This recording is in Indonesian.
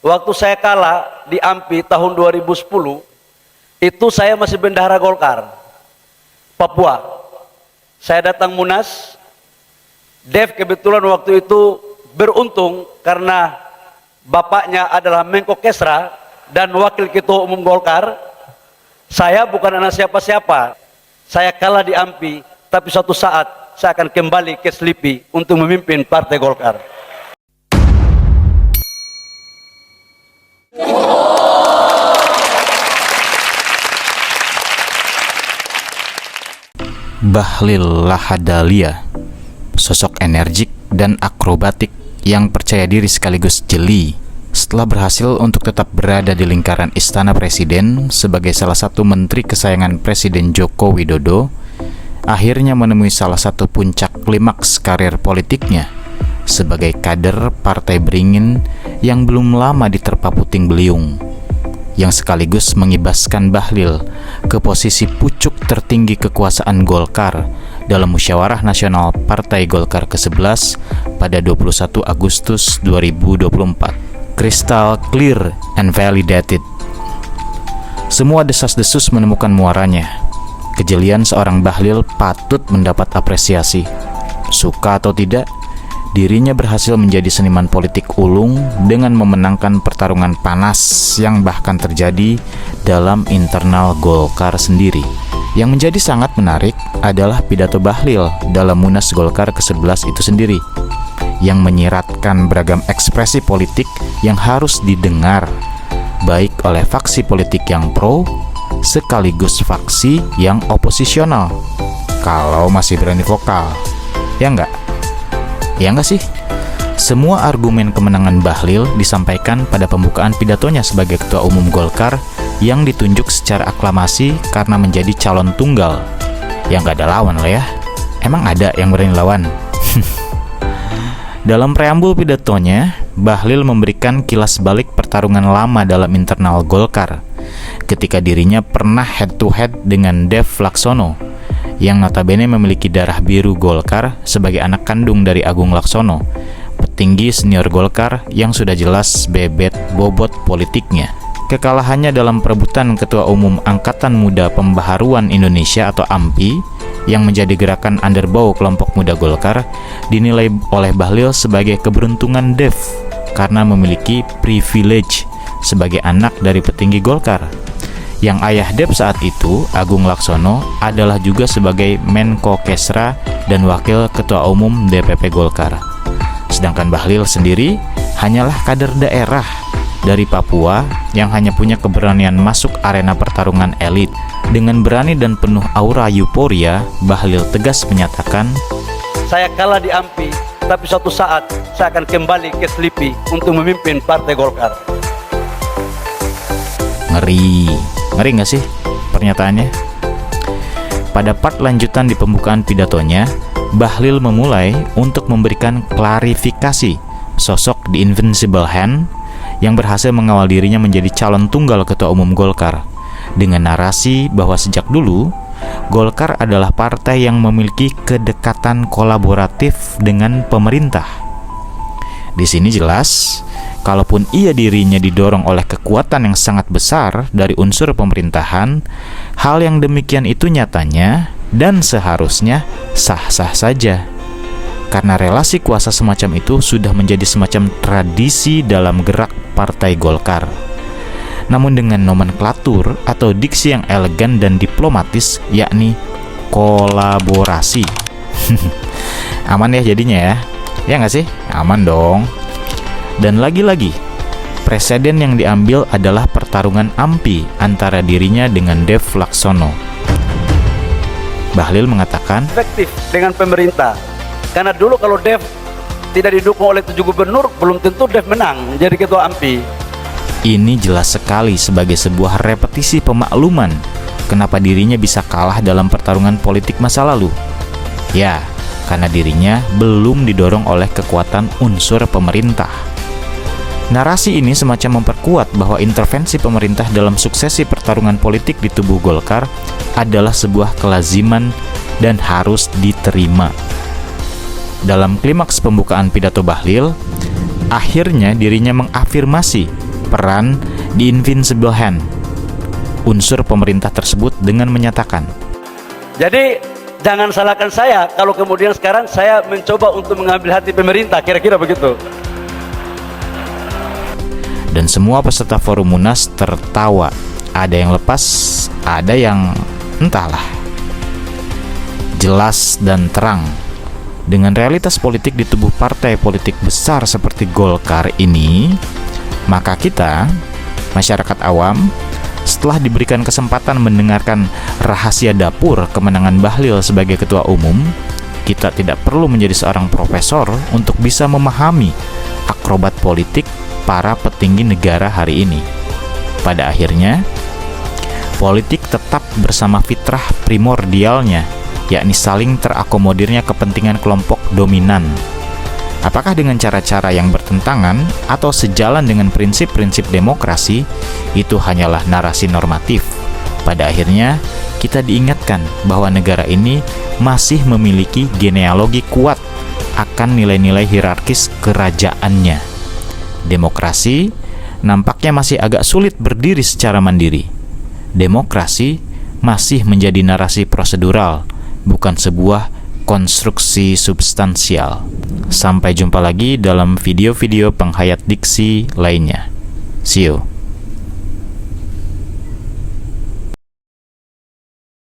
Waktu saya kalah di AMPI tahun 2010, itu saya masih bendahara Golkar, Papua. Saya datang Munas, Dev kebetulan waktu itu beruntung karena bapaknya adalah Menko Kesra dan Wakil Ketua Umum Golkar. Saya bukan anak siapa-siapa, saya kalah di AMPI, tapi suatu saat saya akan kembali ke Slipi untuk memimpin Partai Golkar. Bahlil Lahadalia, sosok energik dan akrobatik yang percaya diri sekaligus jeli. Setelah berhasil untuk tetap berada di lingkaran Istana Presiden sebagai salah satu menteri kesayangan Presiden Joko Widodo, akhirnya menemui salah satu puncak klimaks karir politiknya sebagai kader Partai Beringin yang belum lama diterpa puting beliung, yang sekaligus mengibaskan Bahlil ke posisi pucuk tertinggi kekuasaan Golkar dalam Musyawarah Nasional Partai Golkar ke-11 pada 21 Agustus 2024. Crystal clear and validated. Semua desas-desus menemukan muaranya. Kejelian seorang Bahlil patut mendapat apresiasi. Suka atau tidak, dirinya berhasil menjadi seniman politik ulung dengan memenangkan pertarungan panas yang bahkan terjadi dalam internal Golkar sendiri. Yang menjadi sangat menarik adalah pidato Bahlil dalam Munas Golkar ke-11 itu sendiri, yang menyiratkan beragam ekspresi politik yang harus didengar, baik oleh faksi politik yang pro sekaligus faksi yang oposisional, kalau masih berani vokal. Ya enggak? Ya enggak sih? Semua argumen kemenangan Bahlil disampaikan pada pembukaan pidatonya sebagai Ketua Umum Golkar yang ditunjuk secara aklamasi karena menjadi calon tunggal. Ya nggak ada lawan lah ya. Emang ada yang berani lawan? Dalam preambul pidatonya, Bahlil memberikan kilas balik pertarungan lama dalam internal Golkar ketika dirinya pernah head to head dengan Dev Laksono yang notabene memiliki darah biru Golkar sebagai anak kandung dari Agung Laksono, petinggi senior Golkar yang sudah jelas bebet bobot politiknya. Kekalahannya dalam perebutan Ketua Umum Angkatan Muda Pembaharuan Indonesia atau AMPI yang menjadi gerakan underbow kelompok muda Golkar dinilai oleh Bahlil sebagai keberuntungan Dev karena memiliki privilege sebagai anak dari petinggi Golkar. Yang ayah Dev saat itu, Agung Laksono, adalah juga sebagai Menko Kesra dan Wakil Ketua Umum DPP Golkar. Sedangkan Bahlil sendiri hanyalah kader daerah dari Papua yang hanya punya keberanian masuk arena pertarungan elit. Dengan berani dan penuh aura euforia, Bahlil tegas menyatakan, Saya kalah di AMPI, tapi suatu saat saya akan kembali ke Slipi untuk memimpin Partai Golkar. Ngeri gak sih pernyataannya? Pada part lanjutan di pembukaan pidatonya, Bahlil memulai untuk memberikan klarifikasi sosok The Invincible Hand yang berhasil mengawal dirinya menjadi calon tunggal Ketua Umum Golkar dengan narasi bahwa sejak dulu Golkar adalah partai yang memiliki kedekatan kolaboratif dengan pemerintah. Di sini jelas, kalaupun dirinya didorong oleh kekuatan yang sangat besar dari unsur pemerintahan, hal yang demikian itu nyatanya dan seharusnya sah-sah saja. Karena relasi kuasa semacam itu sudah menjadi semacam tradisi dalam gerak Partai Golkar. Namun dengan nomenklatur atau diksi yang elegan dan diplomatis, yakni kolaborasi. Aman ya jadinya ya? Ya nggak sih? Aman dong. Dan lagi-lagi, presiden yang diambil adalah pertarungan AMPI antara dirinya dengan Dev Laksono. Bahlil mengatakan, Efektif dengan pemerintah. Karena dulu kalau Dev tidak didukung oleh 7 gubernur, belum tentu Dev menang jadi ketua AMPI. ini jelas sekali sebagai sebuah repetisi pemakluman kenapa dirinya bisa kalah dalam pertarungan politik masa lalu. Ya, karena dirinya belum didorong oleh kekuatan unsur pemerintah. Narasi ini semacam memperkuat bahwa intervensi pemerintah dalam suksesi pertarungan politik di tubuh Golkar adalah sebuah kelaziman dan harus diterima. Dalam klimaks pembukaan pidato Bahlil, akhirnya dirinya mengafirmasi berperan di invisible hand unsur pemerintah tersebut dengan menyatakan, Jadi jangan salahkan saya kalau kemudian sekarang saya mencoba untuk mengambil hati pemerintah, kira-kira begitu. dan semua peserta forum Munas tertawa. Ada yang lepas, ada yang entahlah. Jelas dan terang, dengan realitas politik di tubuh partai politik besar seperti Golkar ini, maka kita, masyarakat awam, setelah diberikan kesempatan mendengarkan rahasia dapur kemenangan Bahlil sebagai ketua umum, kita tidak perlu menjadi seorang profesor untuk bisa memahami akrobat politik para petinggi negara hari ini. Pada akhirnya, politik tetap bersama fitrah primordialnya, yakni saling terakomodirnya kepentingan kelompok dominan. Apakah dengan cara-cara yang bertentangan atau sejalan dengan prinsip-prinsip demokrasi, itu hanyalah narasi normatif. Pada akhirnya, kita diingatkan bahwa negara ini masih memiliki genealogi kuat akan nilai-nilai hierarkis kerajaannya. Demokrasi nampaknya masih agak sulit berdiri secara mandiri. Demokrasi masih menjadi narasi prosedural, bukan sebuah konstruksi substansial. Sampai jumpa lagi dalam video-video penghayat diksi lainnya. See you.